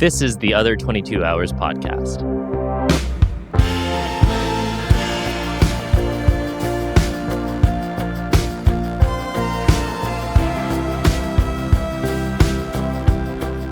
This is the Other 22 Hours podcast.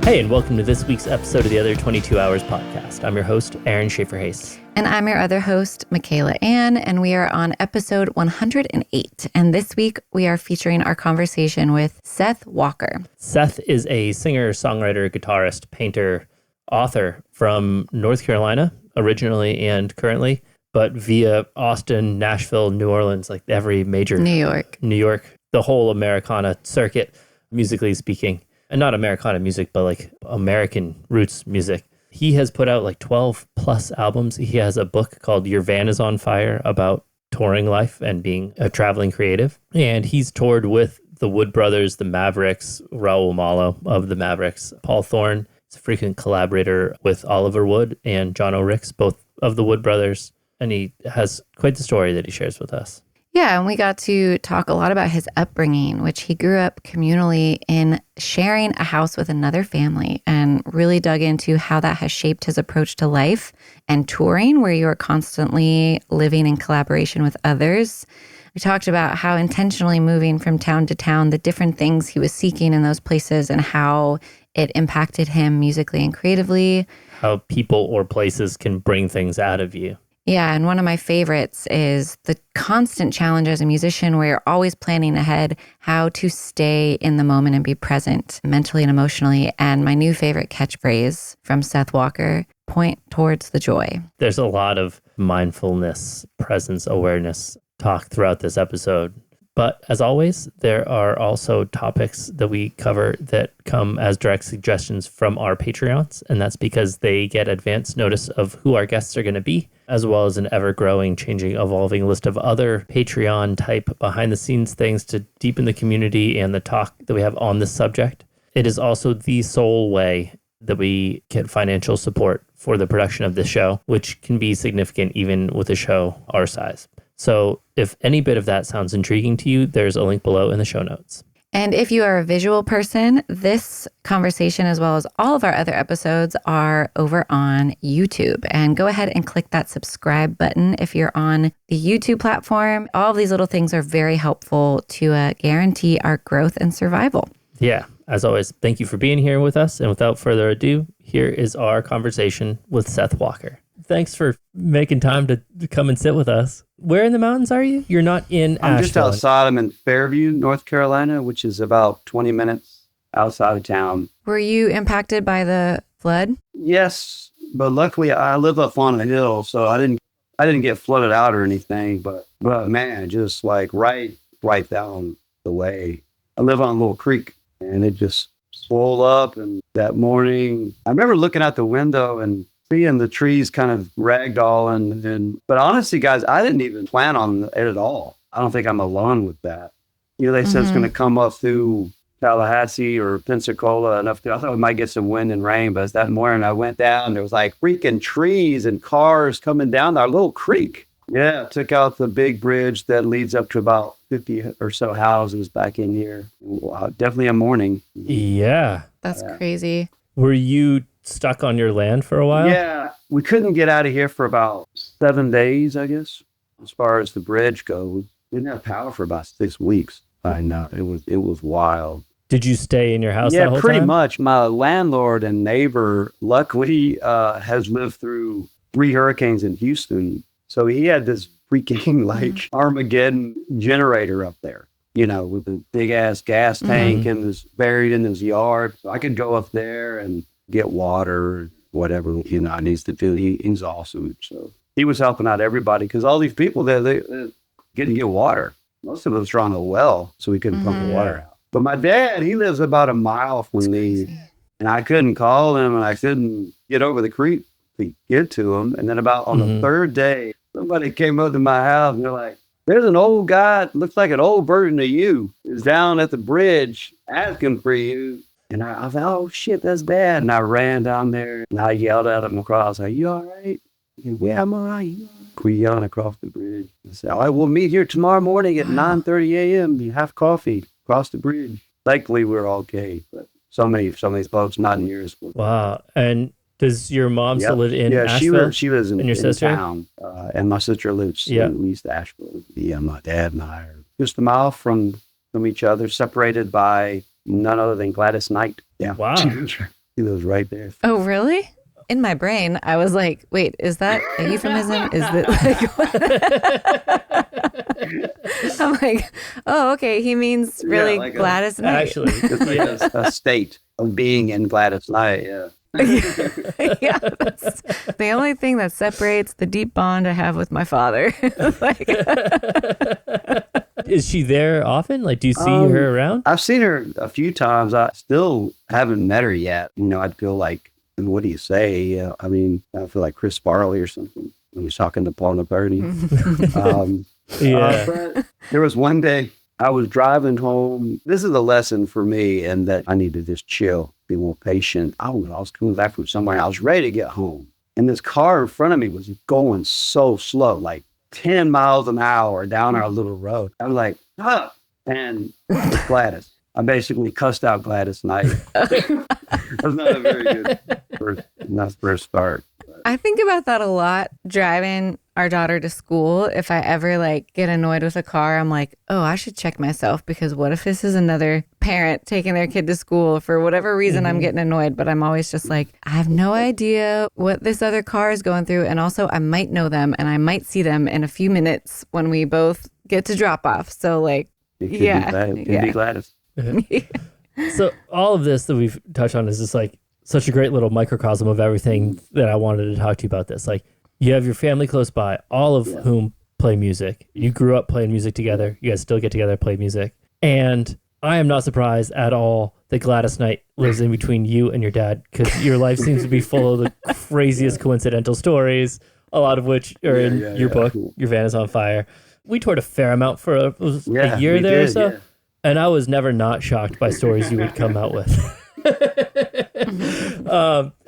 Hey, and welcome to this week's episode of the Other 22 Hours podcast. I'm your host, Aaron Shafer-Haiss. And I'm your other host, Michaela Anne, and we are on episode 108. And this week, we are featuring our conversation with Seth Walker. Seth is a singer, songwriter, guitarist, painter, author from North Carolina, originally and currently, but via Austin, Nashville, New Orleans, like every major... New York, the whole Americana circuit, musically speaking. And not Americana music, but like American roots music. He has put out like 12 plus albums. He has a book called Your Van is on Fire about touring life and being a traveling creative. And he's toured with the Wood Brothers, the Mavericks, Raul Malo of the Mavericks, Paul Thorn. He's a frequent collaborator with Oliver Wood and John O'Ricks, both of the Wood Brothers. And he has quite the story that he shares with us. Yeah, and we got to talk a lot about his upbringing, which he grew up communally in sharing a house with another family, and really dug into how that has shaped his approach to life and touring, where you are constantly living in collaboration with others. We talked about how intentionally moving from town to town, the different things he was seeking in those places and how it impacted him musically and creatively. How people or places can bring things out of you. Yeah, and one of my favorites is the constant challenge as a musician where you're always planning ahead how to stay in the moment and be present mentally and emotionally. And my new favorite catchphrase from Seth Walker, point towards the joy. There's a lot of mindfulness, presence, awareness talk throughout this episode. But as always, there are also topics that we cover that come as direct suggestions from our Patreons. And that's because they get advance notice of who our guests are going to be, as well as an ever-growing, changing, evolving list of other Patreon-type behind-the-scenes things to deepen the community and the talk that we have on this subject. It is also the sole way that we get financial support for the production of this show, which can be significant even with a show our size. So if any bit of that sounds intriguing to you, there's a link below in the show notes. And if you are a visual person, this conversation, as well as all of our other episodes, are over on YouTube. And go ahead and click that subscribe button if you're on the YouTube platform. All of these little things are very helpful to guarantee our growth and survival. Yeah, as always, thank you for being here with us. And without further ado, here is our conversation with Seth Walker. Thanks for making time to come and sit with us. Where in the mountains are you? You're not in Asheville. I'm just outside. I'm in Fairview, North Carolina, which is about 20 minutes outside of town. Were you impacted by the flood? Yes, but luckily I live up on a hill, so I didn't get flooded out or anything. But man, just like right down the way. I live on a little creek, and it just swelled up. And that morning, I remember looking out the window and seeing the trees kind of ragdolling. But honestly, guys, I didn't even plan on it at all. I don't think I'm alone with that. They said it's going to come up through Tallahassee or Pensacola enough. I thought we might get some wind and rain, but that morning I went down, there was like freaking trees and cars coming down our little creek. Yeah, took out the big bridge that leads up to about 50 or so houses back in here. Wow, definitely a morning. Yeah. That's crazy. Were you stuck on your land for a while? Yeah, we couldn't get out of here for about 7 days, I guess, as far as the bridge goes. We didn't have power for about 6 weeks. I know, it was wild. Did you stay in your house that whole time? Yeah, pretty much. My landlord and neighbor, luckily, has lived through 3 hurricanes in Houston. So he had this freaking like Armageddon generator up there, with a big ass gas tank and this buried in his yard. So I could go up there and get water, whatever, I needs to do. He's awesome. So he was helping out everybody because all these people there, they couldn't get water. Most of us were on a well, so we couldn't pump the water out. But my dad, he lives about a mile from me, and I couldn't call him, and I couldn't get over the creek to get to him. And then about on the third day, somebody came up to my house, and they're like, there's an old guy, looks like an old version of you, is down at the bridge asking for you. And I was like, oh, shit, that's bad. And I ran down there, and I yelled at him across, like, you all right? He said, yeah, I'm all right. We yelling across the bridge. I said, all right, we'll meet here tomorrow morning at 9:30 a.m. You have coffee across the bridge. Thankfully, we're okay. But so many of these folks not near as close. Wow. And does your mom still live in Yeah, Nashville? she lives in your sister? town, and my sister lives in East Asheville. Yeah, my dad and I are just a mile from each other, separated by none other than Gladys Knight. Yeah. Wow. She lives right there. Oh, really? In my brain, I was like, wait, is that a euphemism? Is that like, I'm like, oh, okay. He means really like Gladys Knight. Actually, It's like a state of being in Gladys Knight, yeah. Yeah, that's the only thing that separates the deep bond I have with my father. Like, is she there often? Like, do you see her around? I've seen her a few times. I still haven't met her yet. I'd feel like, what do you say? I mean, I feel like Chris Farley or something when he's talking to Paul McCartney. But there was one day I was driving home. This is a lesson for me, and that I need to just chill, be more patient. I was coming back from somewhere. I was ready to get home, and this car in front of me was going so slow, like 10 miles an hour down our little road. I was like, ah, and Gladys. I basically cussed out Gladys Knight. That's not a very good first start. I think about that a lot driving our daughter to school. If I ever like get annoyed with a car, I'm like, oh, I should check myself, because what if this is another parent taking their kid to school for whatever reason I'm getting annoyed, but I'm always just like, I have no idea what this other car is going through. And also I might know them and I might see them in a few minutes when we both get to drop off. So like, It could be Gladys. So all of this that we've touched on is just like such a great little microcosm of everything that I wanted to talk to you about this. Like, you have your family close by, all of whom play music. You grew up playing music together. You guys still get together, play music. And I am not surprised at all that Gladys Knight lives in between you and your dad, because your life seems to be full of the craziest coincidental stories, a lot of which are in your book, Your Van is on Fire. We toured a fair amount for a year there or so. Yeah. And I was never not shocked by stories you would come out with.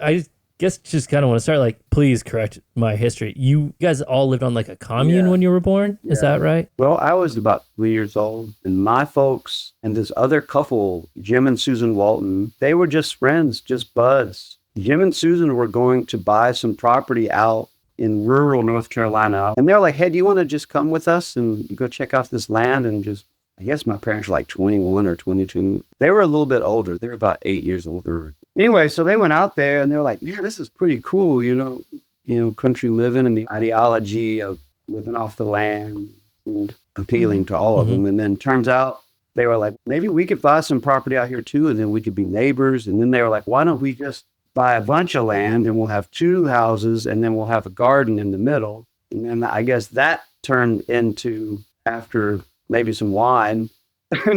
I guess just kind of want to start, like, please correct my history. You guys all lived on like a commune when you were born? Is that right? Well, I was about 3 years old, and my folks and this other couple, Jim and Susan Walton, they were just friends, just buds. Jim and Susan were going to buy some property out in rural North Carolina. And they're like, hey, do you want to just come with us and go check out this land? And just, I guess my parents were like 21 or 22. They were a little bit older. They were about 8 years older. Anyway, so they went out there and they were like, yeah, this is pretty cool, you know, country living and the ideology of living off the land and appealing to all of them. And then turns out they were like, maybe we could buy some property out here too, and then we could be neighbors. And then they were like, why don't we just buy a bunch of land and we'll have 2 houses and then we'll have a garden in the middle. And then I guess that turned into, after maybe some wine,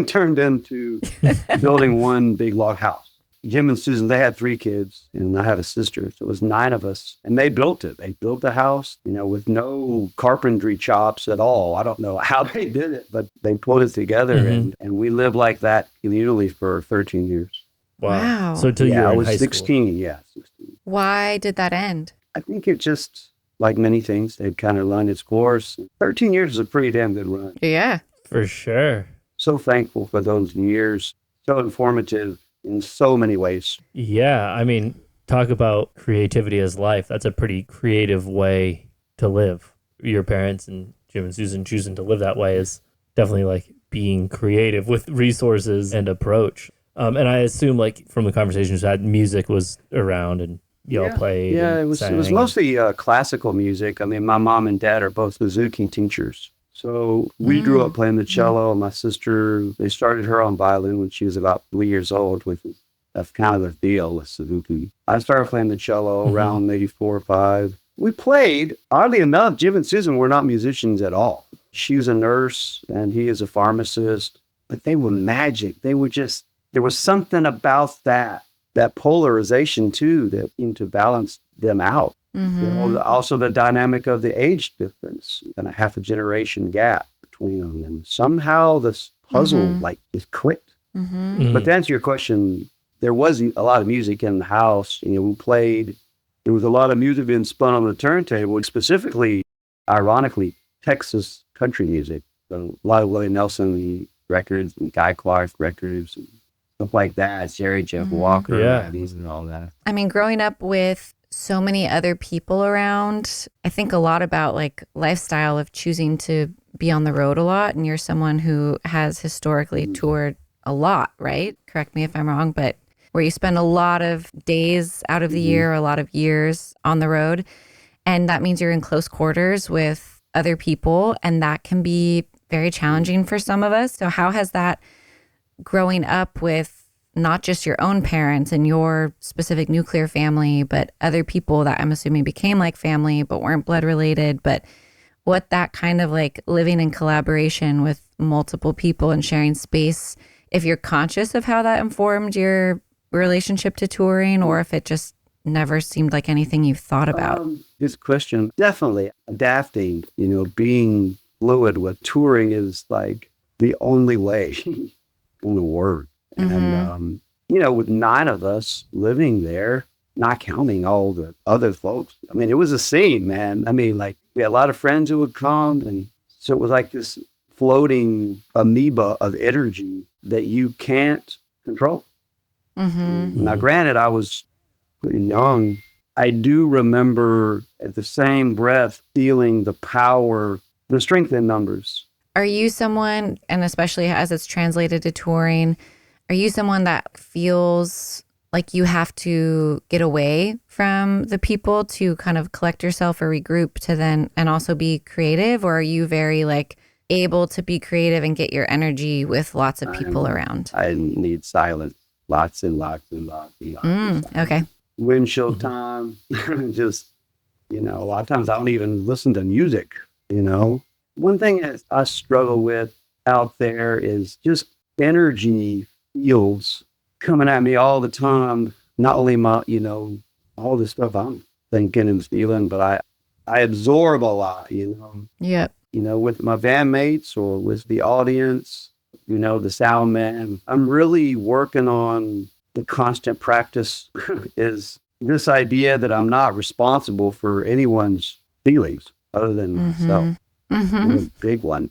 turned into building one big log house. Jim and Susan, they had 3 kids, and I had a sister. So it was 9 of us, and they built it. They built the house, you know, with no carpentry chops at all. I don't know how they did it, but they put it together, and we lived like that communally for 13 years. Wow. So until you were I in was high 16, school. yeah. 16. Why did that end? I think it just, like many things, they'd kind of run its course. 13 years is a pretty damn good run. Yeah. For sure. So thankful for those years. So informative in so many ways. Yeah. I mean, talk about creativity as life. That's a pretty creative way to live. Your parents and Jim and Susan choosing to live that way is definitely like being creative with resources and approach. And I assume, like, from the conversations we had, music was around and y'all played. Yeah, and it was mostly classical music. I mean, my mom and dad are both Suzuki teachers. So we grew up playing the cello. My sister, they started her on violin when she was about 3 years old, which is that's kind of the deal with Suzuki. I started playing the cello around maybe 4 or 5. We played, oddly enough, Jim and Susan were not musicians at all. She was a nurse and he is a pharmacist, but they were magic. They were just, there was something about that polarization too, that seemed to balance them out. You know, also the dynamic of the age difference and a half a generation gap between them. And somehow this puzzle like is clicked. But to answer your question, there was a lot of music in the house. You know, we played, there was a lot of music being spun on the turntable, specifically, ironically, Texas country music. So a lot of Willie Nelson records and Guy Clark records and stuff like that. Jeff Walker, and all that. I mean, growing up with so many other people around, I think a lot about like lifestyle of choosing to be on the road a lot. And you're someone who has historically toured a lot, right? Correct me if I'm wrong, but where you spend a lot of days out of the year, a lot of years on the road. And that means you're in close quarters with other people. And that can be very challenging for some of us. So how has that growing up with not just your own parents and your specific nuclear family, but other people that I'm assuming became like family, but weren't blood related, but what that kind of like living in collaboration with multiple people and sharing space, if you're conscious of how that informed your relationship to touring, or if it just never seemed like anything you've thought about? This question, definitely adapting, being fluid with touring is like the only way, only word. And, with 9 of us living there, not counting all the other folks. I mean, it was a scene, man. I mean, like we had a lot of friends who would come. And so it was like this floating amoeba of energy that you can't control. Now, granted, I was pretty young. I do remember at the same breath feeling the power, the strength in numbers. Are you someone, and especially as it's translated to touring, are you someone that feels like you have to get away from the people to kind of collect yourself or regroup to then, and also be creative? Or are you very like able to be creative and get your energy with lots of people around? I need silence. Lots and lots and lots. Okay. Windshield time. Just, a lot of times I don't even listen to music, One thing that I struggle with out there is just energy fields coming at me all the time. Not only my, all the stuff I'm thinking and feeling, but I absorb a lot, Yep. With my bandmates or with the audience, the sound man. I'm really working on the constant practice is this idea that I'm not responsible for anyone's feelings other than myself. A big one.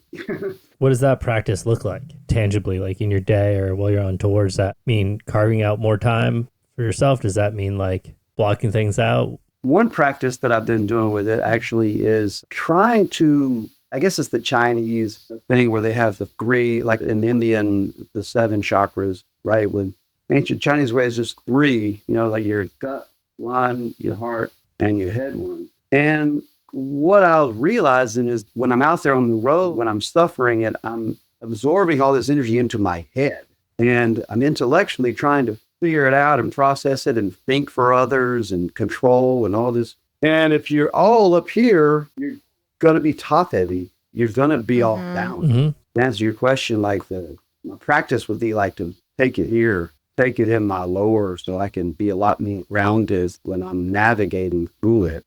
What does that practice look like tangibly, like in your day or while you're on tour? Does that mean carving out more time for yourself? Does that mean like blocking things out? One practice that I've been doing with it actually is trying to, I guess it's the Chinese thing where they have the 3, like in Indian, the 7 chakras, right? With ancient Chinese ways, there's 3, like your gut 1, your heart, and your head 1. And what I was realizing is when I'm out there on the road, when I'm suffering it, I'm absorbing all this energy into my head. And I'm intellectually trying to figure it out and process it and think for others and control and all this. And if you're all up here, you're going to be top heavy. You're going to be all down. To answer your question, like my practice would be like to take it here, take it in my lower so I can be a lot more grounded when I'm navigating through it.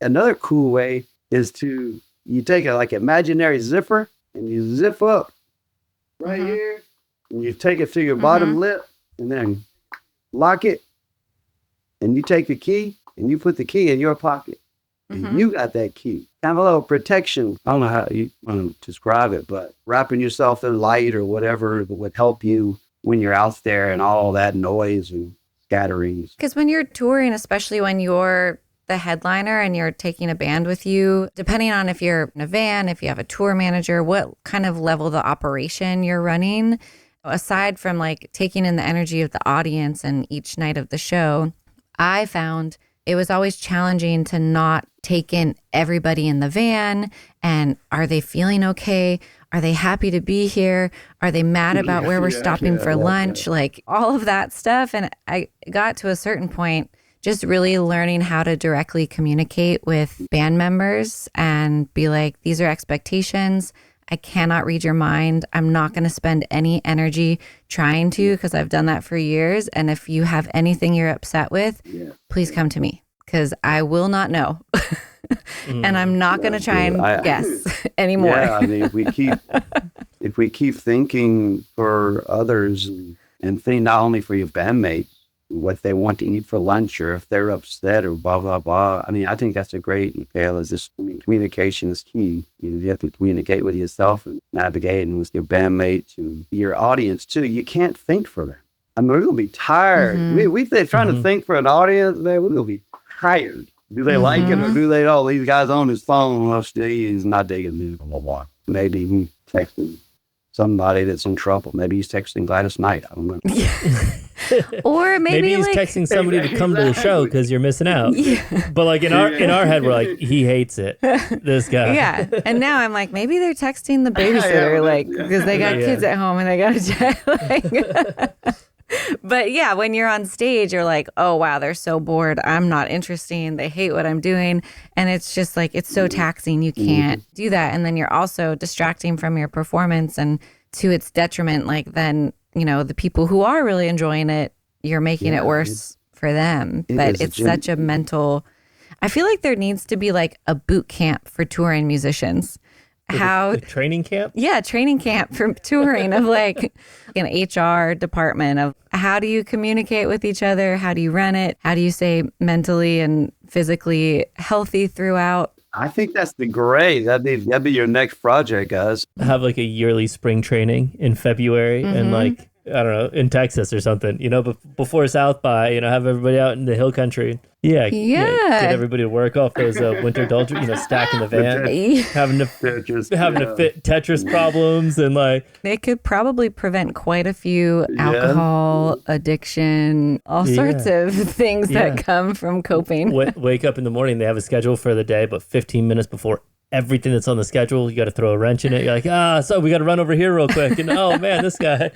Another cool way is you take a like imaginary zipper and you zip up right here and you take it to your bottom lip and then lock it. And you take the key and you put the key in your pocket. And you got that key. Kind of a little protection. I don't know how you want to describe it, but wrapping yourself in light or whatever would help you when you're out there and all that noise and scatterings. Because when you're touring, especially when you're the headliner and you're taking a band with you, depending on if you're in a van, if you have a tour manager, what kind of level of the operation you're running, aside from like taking in the energy of the audience and each night of the show, I found it was always challenging to not take in everybody in the van. And are they feeling okay? Are they happy to be here? Are they mad about where we're stopping for lunch? Like all of that stuff. And I got to a certain point just really learning how to directly communicate with band members and be like, these are expectations. I cannot read your mind. I'm not going to spend any energy trying to, because I've done that for years. And if you have anything you're upset with, please come to me, because I will not know. And I'm not going to try and guess anymore. Yeah, I mean, if we keep thinking for others and think not only for your bandmates, what they want to eat for lunch, or if they're upset or blah, blah, blah. I mean, I think that's a great, Michaela, communication is key. You have to communicate with yourself and navigating with your bandmates and your audience too. You can't think for them. I mean, we're going to be tired. They're trying to think for an audience, man, we're going to be tired. Do they like it or do they, oh, these guys on his phone, well, he's not digging music, blah, blah. Maybe he's texting somebody that's in trouble. Maybe he's texting Gladys Knight. I don't know. Or maybe he's like, texting somebody to come to the show because you're missing out. Yeah. But like in our head, we're like, he hates it. This guy. Yeah. And now I'm like, maybe they're texting the babysitter, like, because they got kids at home and they got to check. Like, but yeah, when you're on stage, you're like, oh, wow, they're so bored. I'm not interesting. They hate what I'm doing. And it's just like, it's so taxing. You can't do that. And then you're also distracting from your performance, and to its detriment, like then, you know, the people who are really enjoying it, you're making it worse for them. But it's such a mental, I feel like there needs to be like a boot camp for touring musicians. A training camp? Yeah, training camp for touring of like an HR department of how do you communicate with each other? How do you run it? How do you stay mentally and physically healthy throughout? I think that's great. That'd be your next project, guys. Have like a yearly spring training in February and like, I don't know, in Texas or something, you know, but before South by, you know, have everybody out in the hill country. Yeah. Get everybody to work off those winter doldrums, you know, stacking the van, having to fit Tetris problems, and like. It could probably prevent quite a few alcohol addiction, all sorts of things that come from coping. Wake up in the morning, they have a schedule for the day, but 15 minutes before everything that's on the schedule, you got to throw a wrench in it. You're like, so we got to run over here real quick. And oh man, this guy,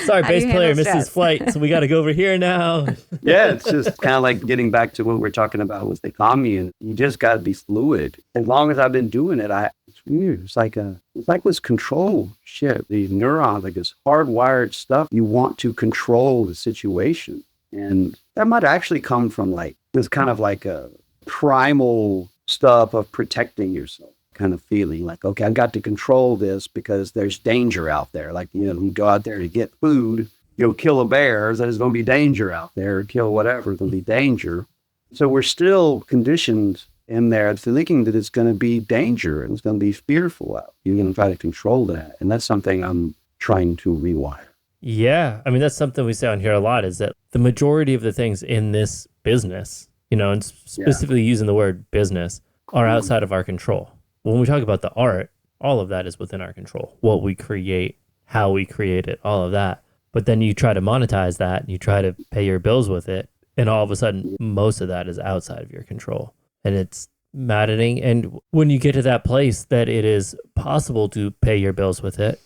sorry, bass player missed his flight, so we got to go over here now. Yeah, it's just kind of like getting back to what we're talking about with the commune. You just got to be fluid. As long as I've been doing it, it's weird. It's like this control shit. The neurons, like this hardwired stuff. You want to control the situation, and that might actually come from like this kind of like a primal stuff of protecting yourself. Kind of feeling like, okay, I've got to control this because there's danger out there. Like, you know, you go out there to get food, you'll kill a bear, there's going to be danger out there, or kill whatever, there'll be danger. So we're still conditioned in there thinking that it's going to be danger and it's going to be fearful out. You're going to try to control that. And that's something I'm trying to rewire. Yeah. I mean, that's something we say on here a lot, is that the majority of the things in this business, you know, and specifically using the word business, are outside of our control. When we talk about the art, all of that is within our control. What we create, how we create it, all of that. But then you try to monetize that and you try to pay your bills with it. And all of a sudden, most of that is outside of your control. And it's maddening. And when you get to that place that it is possible to pay your bills with it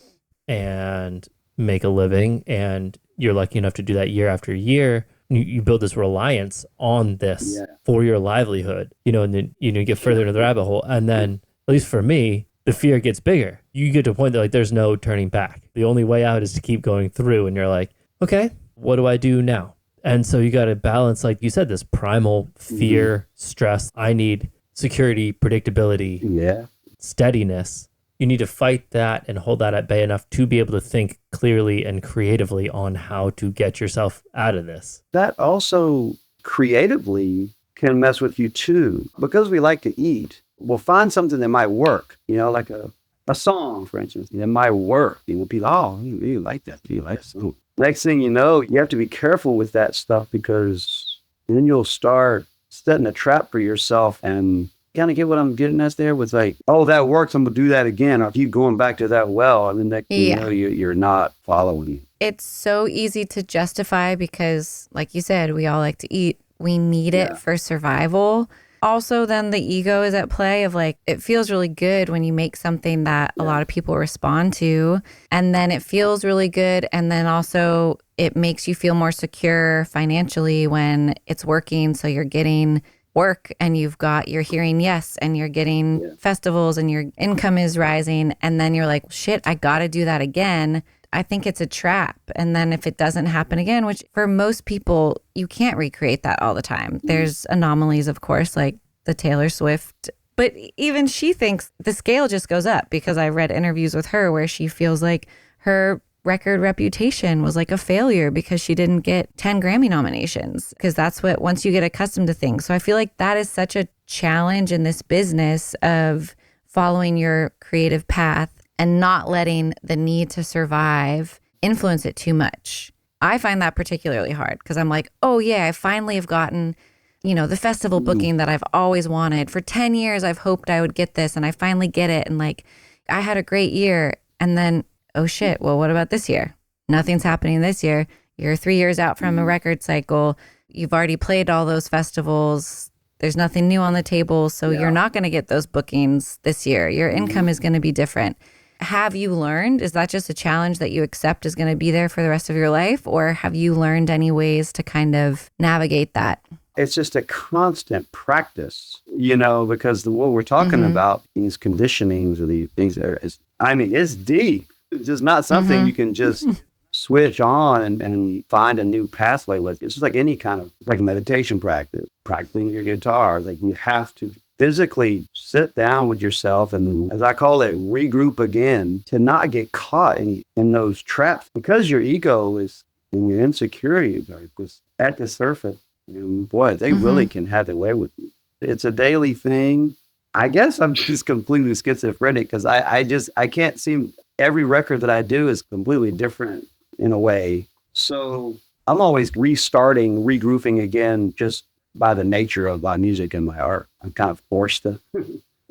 and make a living, and you're lucky enough to do that year after year, you build this reliance on this for your livelihood, you know, and then, you know, you get further into the rabbit hole. And then, at least for me, the fear gets bigger. You get to a point that like, there's no turning back. The only way out is to keep going through. And you're like, okay, what do I do now? And so you got to balance, like you said, this primal fear, stress. I need security, predictability, steadiness. You need to fight that and hold that at bay enough to be able to think clearly and creatively on how to get yourself out of this. That also creatively can mess with you too. Because we like to eat, we'll find something that might work, you know, like a song, for instance, that might work. You know, people, oh, you like that. You like that song. Next thing you know, you have to be careful with that stuff, because then you'll start setting a trap for yourself. And kind of get what I'm getting at there with like, oh, that works, I'm going to do that again. I'll keep going back to that well. And then next thing you know, you're not following. It's so easy to justify because, like you said, we all like to eat. We need it for survival. Also, then the ego is at play of like, it feels really good when you make something that a lot of people respond to. And then it feels really good. And then also it makes you feel more secure financially when it's working. So you're getting work and you're hearing yes, and you're getting festivals and your income is rising. And then you're like, shit, I got to do that again. I think it's a trap. And then if it doesn't happen again, which for most people, you can't recreate that all the time. There's anomalies, of course, like the Taylor Swift. But even she thinks the scale just goes up, because I read interviews with her where she feels like her record reputation was like a failure because she didn't get 10 Grammy nominations, because that's what, once you get accustomed to things. So I feel like that is such a challenge in this business of following your creative path and not letting the need to survive influence it too much. I find that particularly hard because I'm like, oh yeah, I finally have gotten, the festival booking that I've always wanted. For 10 years, I've hoped I would get this and I finally get it. And like, I had a great year. And then, oh shit, well, what about this year? Nothing's happening this year. You're 3 years out from a record cycle. You've already played all those festivals. There's nothing new on the table. So you're not going to get those bookings this year. Your income is going to be different. Have you learned? Is that just a challenge that you accept is going to be there for the rest of your life? Or have you learned any ways to kind of navigate that? It's just a constant practice, because what we're talking about, these conditionings or these things, it's deep. It's just not something you can just switch on and find a new pathway with. It's just like any kind of like meditation practice, practicing your guitar. Like you have to physically sit down with yourself and, as I call it, regroup again to not get caught in those traps, because your ego is and your insecurities are just at the surface. And boy, they really can have their way with you. It's a daily thing. I guess I'm just completely schizophrenic because I can't seem, every record that I do is completely different in a way. So I'm always restarting, regrouping again, just by the nature of my music and my art. I'm kind of forced to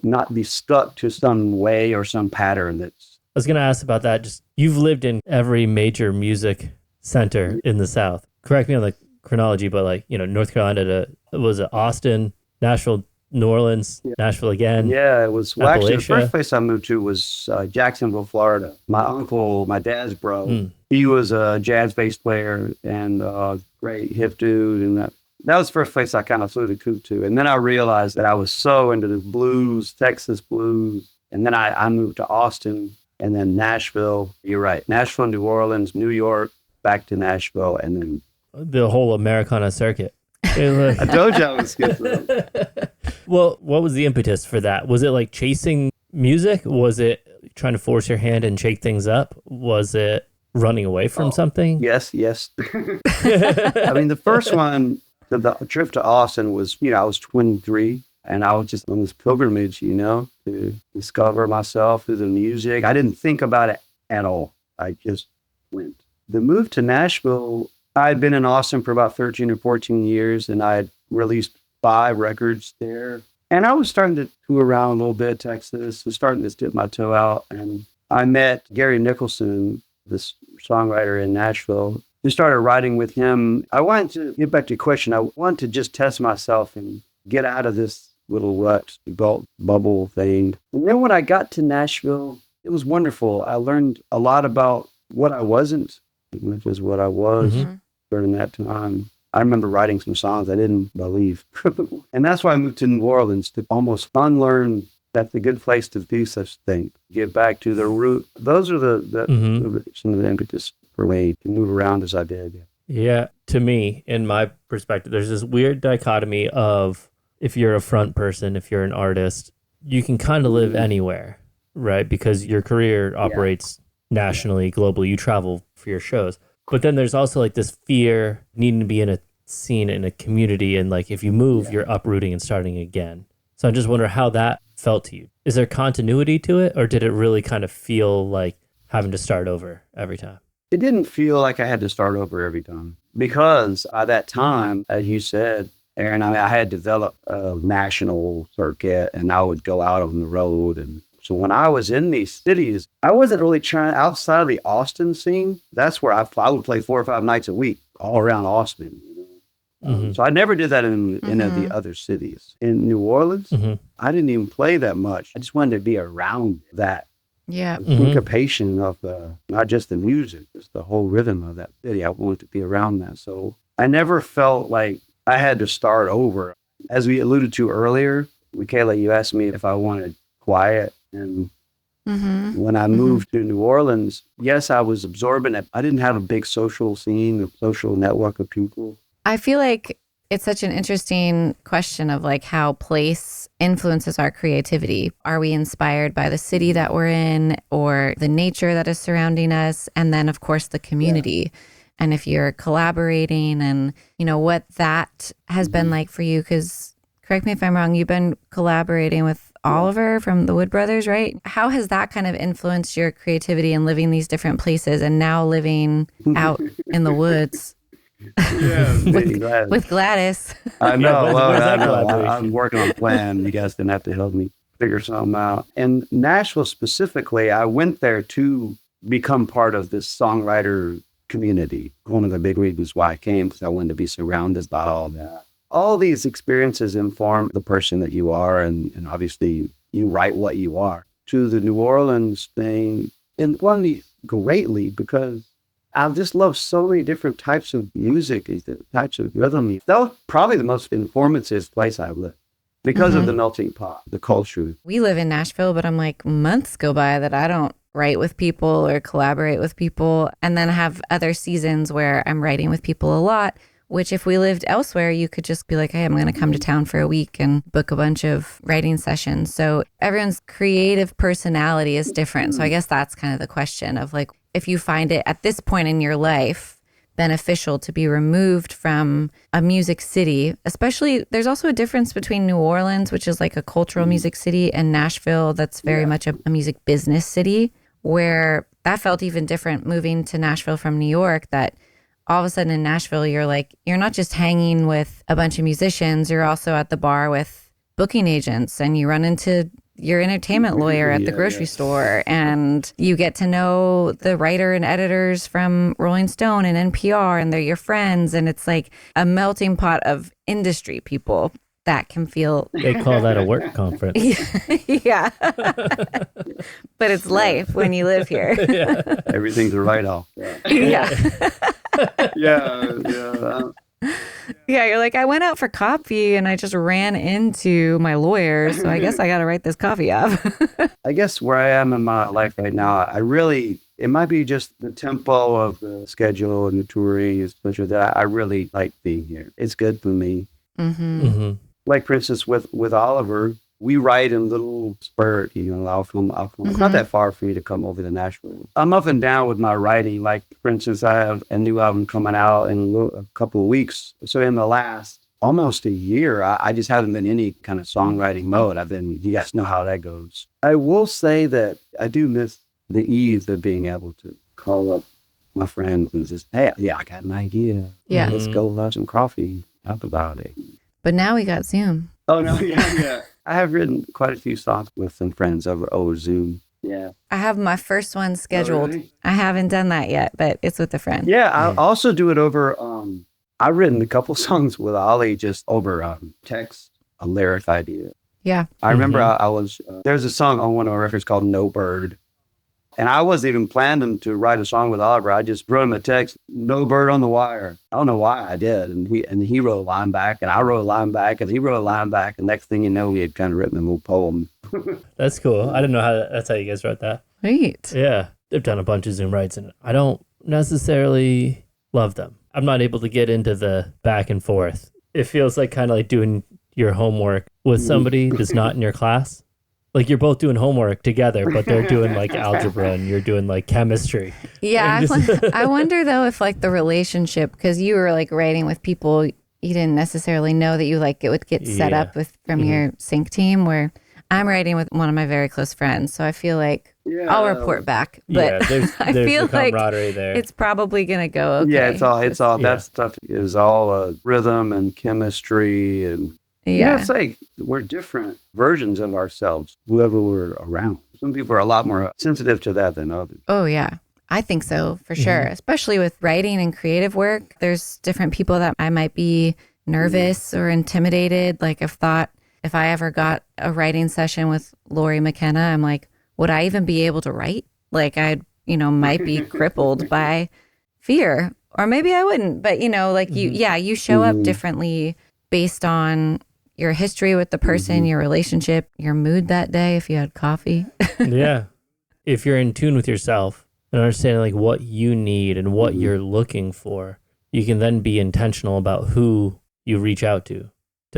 not be stuck to some way or some pattern that's. I was going to ask about that. Just you've lived in every major music center in the South. Correct me on the chronology, but North Carolina was it Austin, Nashville, New Orleans, Nashville again? Yeah, it was. Well, actually, the first place I moved to was Jacksonville, Florida. My uncle, my dad's bro, he was a jazz bass player and great hip dude, and that was the first place I kind of flew the coop to. And then I realized that I was so into the blues, Texas blues, and then I moved to Austin and then Nashville. You're right, Nashville, New Orleans, New York, back to Nashville, and then the whole Americana circuit. I told you I was good. Well, what was the impetus for that? Was it like chasing music? Was it trying to force your hand and shake things up? Was it running away from something? Yes. I mean, the first one, the trip to Austin was, I was 23 and I was just on this pilgrimage, to discover myself through the music. I didn't think about it at all. I just went. The move to Nashville, I had been in Austin for about 13 or 14 years, and I had released 5 records there. And I was starting to tour around a little bit, Texas, was starting to dip my toe out. And I met Gary Nicholson, this songwriter in Nashville. I started writing with him. I wanted to get back to your question. I wanted to just test myself and get out of this little rut, bubble thing. And then when I got to Nashville, it was wonderful. I learned a lot about what I wasn't, which is what I was. During that time, I remember writing some songs I didn't believe. And that's why I moved to New Orleans, to almost unlearn that's a good place to do such things. Get back to the root. Those are some of the impetus for me to move around as I did. Yeah, to me, in my perspective, there's this weird dichotomy of if you're a front person, if you're an artist, you can kind of live anywhere, right? Because your career operates nationally, globally. You travel for your shows. But then there's also like this fear needing to be in a scene, in a community. And like, if you move, you're uprooting and starting again. So I just wonder how that felt to you. Is there continuity to it? Or did it really kind of feel like having to start over every time? It didn't feel like I had to start over every time. Because at that time, as you said, Aaron, I had developed a national circuit and I would go out on the road. And so when I was in these cities, I wasn't really trying outside of the Austin scene. That's where I would play 4 or 5 nights a week all around Austin. So I never did that in the other cities. In New Orleans, I didn't even play that much. I just wanted to be around that syncopation of not just the music, just the whole rhythm of that city. I wanted to be around that. So I never felt like I had to start over. As we alluded to earlier, Michaela, you asked me if I wanted quiet. And when I moved to New Orleans, yes, I was absorbent. I didn't have a big social scene, a social network of people. I feel like it's such an interesting question of like how place influences our creativity. Are we inspired by the city that we're in or the nature that is surrounding us? And then, of course, the community. And if you're collaborating and, what that has been like for you, because correct me if I'm wrong, you've been collaborating with Oliver from the Wood Brothers, right? How has that kind of influenced your creativity and living these different places and now living out in the woods? Yeah, with Gladys. I know. where's Well, that I know. collaboration? I'm working on a plan. You guys didn't have to help me figure something out. And Nashville specifically, I went there to become part of this songwriter community. One of the big reasons why I came, because I wanted to be surrounded by all that. All these experiences inform the person that you are, and obviously you write what you are. To the New Orleans thing, and one greatly because I just love so many different types of music, types of rhythm. That was probably the most informative place I've lived because of the melting pot, the culture. We live in Nashville, but I'm like, months go by that I don't write with people or collaborate with people, and then have other seasons where I'm writing with people a lot, which if we lived elsewhere, you could just be like, hey, I'm going to come to town for a week and book a bunch of writing sessions. So everyone's creative personality is different. So I guess that's kind of the question of like, if you find it at this point in your life beneficial to be removed from a music city, especially there's also a difference between New Orleans, which is like a cultural music city, and Nashville, that's very much a music business city, where that felt even different moving to Nashville from New York, that all of a sudden in Nashville, you're not just hanging with a bunch of musicians, you're also at the bar with booking agents, and you run into your entertainment lawyer at the grocery store, and you get to know the writer and editors from Rolling Stone and NPR, and they're your friends, and it's like a melting pot of industry people that can feel... They call that a work conference. Yeah. But it's life when you live here. Yeah. Everything's a write-off. Yeah. Yeah. Yeah, you're like, I went out for coffee and I just ran into my lawyer, so I guess I got to write this coffee up. I guess where I am in my life right now, it might be just the tempo of the schedule and the touring, especially that I really like being here. It's good for me. Like, for instance, with Oliver, we write in little spurt, I'll film. It's not that far for me to come over to Nashville. I'm up and down with my writing. Like, for instance, I have a new album coming out in a couple of weeks. So in the last almost a year, I just haven't been in any kind of songwriting mode. You guys know how that goes. I will say that I do miss the ease of being able to call up my friends and just, hey, I got an idea. Yeah. Let's go have some coffee, talk about it. But now we got Zoom. Oh, no, yeah. I have written quite a few songs with some friends over Zoom. Yeah. I have my first one scheduled. Oh, really? I haven't done that yet, but it's with a friend. Yeah, I also do it over, I've written a couple songs with Ollie just over text, a lyric idea. Yeah. I remember I was, there's a song on one of our records called No Bird. And I wasn't even planning to write a song with Oliver. I just wrote him a text, no bird on the wire. I don't know why I did. And he wrote a line back, and I wrote a line back, and he wrote a line back. And next thing you know, we had kind of written a little poem. That's cool. I didn't know that's how you guys wrote that. Sweet. Yeah. I've done a bunch of Zoom writes, and I don't necessarily love them. I'm not able to get into the back and forth. It feels like kind of like doing your homework with somebody that's not in your class. Like you're both doing homework together, but they're doing like algebra and you're doing like chemistry. Yeah. I wonder though if like the relationship, because you were like writing with people you didn't necessarily know that it would get set up with from your sync team, where I'm writing with one of my very close friends. So I feel like I'll report back. But there's I feel the like camaraderie there. it's probably going to go okay. Yeah, it's all that stuff is all rhythm and chemistry and it's like we're different versions of ourselves, whoever we're around. Some people are a lot more sensitive to that than others. Oh, yeah. I think so, for sure. Especially with writing and creative work. There's different people that I might be nervous or intimidated. Like I've thought if I ever got a writing session with Lori McKenna, I'm like, would I even be able to write? Like I, might be crippled by fear, or maybe I wouldn't. But, you show up differently based on your history with the person, your relationship, your mood that day, if you had coffee. Yeah. If you're in tune with yourself and understanding like what you need and what you're looking for, you can then be intentional about who you reach out to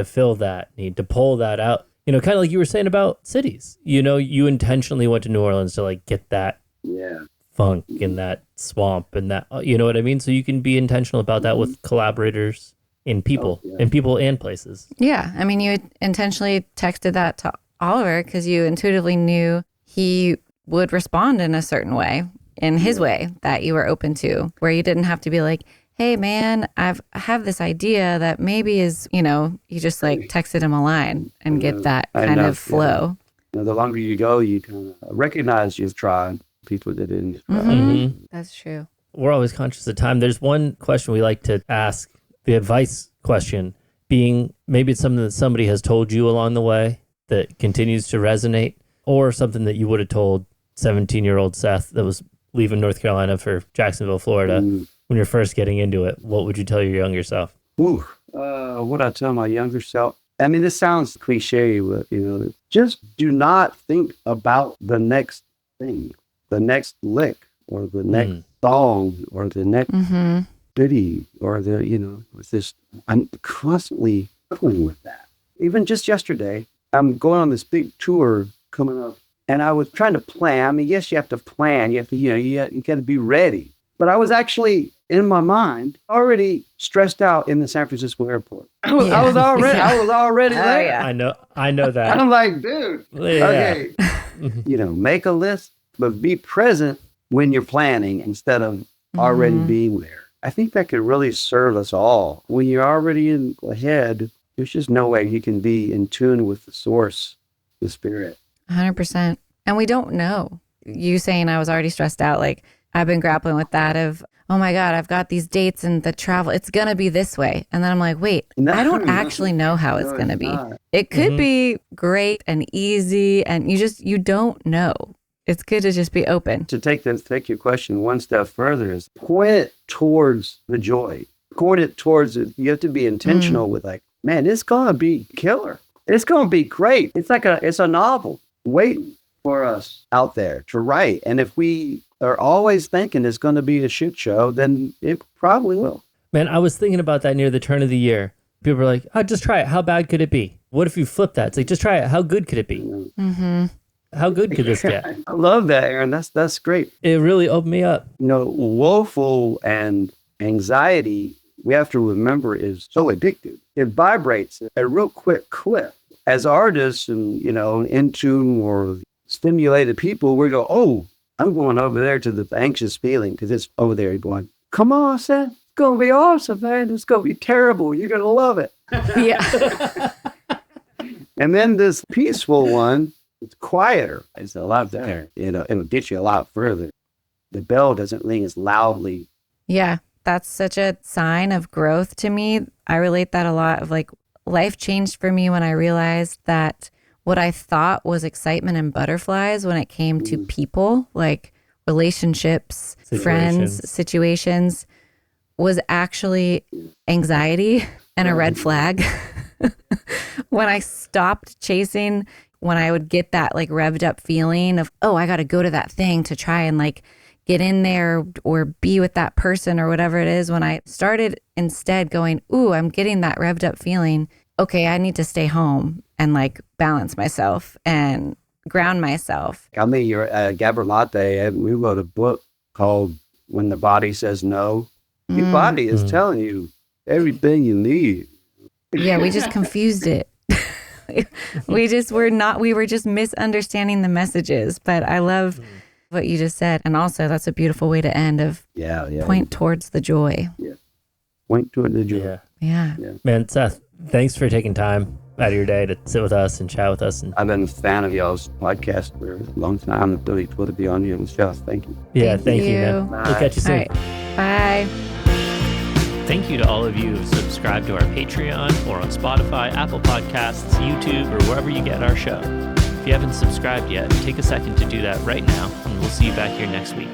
fill that need, to pull that out. Kind of like you were saying about cities. You intentionally went to New Orleans to like get that funk and that swamp and that, you know what I mean? So you can be intentional about that with collaborators in people and places. Yeah. I mean, you intentionally texted that to Oliver because you intuitively knew he would respond in a certain way, in his way that you were open to, where you didn't have to be like, hey man, I have this idea that maybe is, you just like texted him a line and get that kind of flow. Yeah. The longer you go, you kind of recognize you've tried people that didn't try. Mm-hmm. That's true. We're always conscious of time. There's one question we like to ask, the advice question, being maybe it's something that somebody has told you along the way that continues to resonate, or something that you would have told 17-year-old Seth that was leaving North Carolina for Jacksonville, Florida, when you're first getting into it. What would you tell your younger self? What I tell my younger self? I mean, this sounds cliche, but, just do not think about the next thing, the next lick, or the next song, or the next city, or with this. I'm constantly struggling with that. Even just yesterday, I'm going on this big tour coming up, and I was trying to plan. I mean, yes, you have to plan. You have to, you got to be ready. But I was actually, in my mind, already stressed out in the San Francisco airport. I was already there. Yeah. I know that. I'm like, dude, okay, make a list, but be present when you're planning instead of already being there. I think that could really serve us all. When you're already ahead, there's just no way you can be in tune with the source, the spirit. 100%. And we don't know. You saying I was already stressed out, like I've been grappling with that of, oh my God, I've got these dates and the travel, it's going to be this way. And then I'm like, wait, I don't actually know how it's going to be. It could be great and easy, and you don't know. It's good to just be open. To take your question one step further is point it towards the joy. Point it towards it. You have to be intentional with like, man, it's going to be killer. It's going to be great. It's a novel waiting for us out there to write. And if we are always thinking it's going to be a shit show, then it probably will. Man, I was thinking about that near the turn of the year. People are like, oh, just try it. How bad could it be? What if you flip that? It's like, just try it. How good could it be? How good could this get? I love that, Aaron. That's great. It really opened me up. Woeful and anxiety, we have to remember, is so addictive. It vibrates at a real quick clip. As artists and, in tune or stimulated people, we go, oh, I'm going over there to the anxious feeling because it's over there. You're going, come on, Seth. It's going to be awesome, man. It's going to be terrible. You're going to love it. Yeah. And then this peaceful one, it's quieter. It's a lot better. It'll get you a lot further. The bell doesn't ring as loudly. Yeah, that's such a sign of growth to me. I relate that a lot of like life changed for me when I realized that what I thought was excitement and butterflies when it came to people, like relationships, friends, situations, was actually anxiety and a red flag. When I stopped chasing, when I would get that like revved up feeling of, oh, I got to go to that thing to try and like get in there or be with that person or whatever it is. When I started instead going, ooh, I'm getting that revved up feeling. Okay, I need to stay home and like balance myself and ground myself. I mean, you're Gabrielate, and we wrote a book called When the Body Says No. Your body is telling you everything you need. Yeah, we just confused it. We were just misunderstanding the messages. But I love what you just said. And also that's a beautiful way to end of point towards the joy. Yeah. Point towards the joy. Yeah. Man, Seth, thanks for taking time out of your day to sit with us and chat with us. And I've been a fan of y'all's podcast for a long time. I'm really thrilled to be on your show. Thank you. Yeah, thank you, man. Bye. We'll catch you soon. All right. Bye. Thank you to all of you who've subscribed to our Patreon or on Spotify, Apple Podcasts, YouTube, or wherever you get our show. If you haven't subscribed yet, take a second to do that right now, and we'll see you back here next week.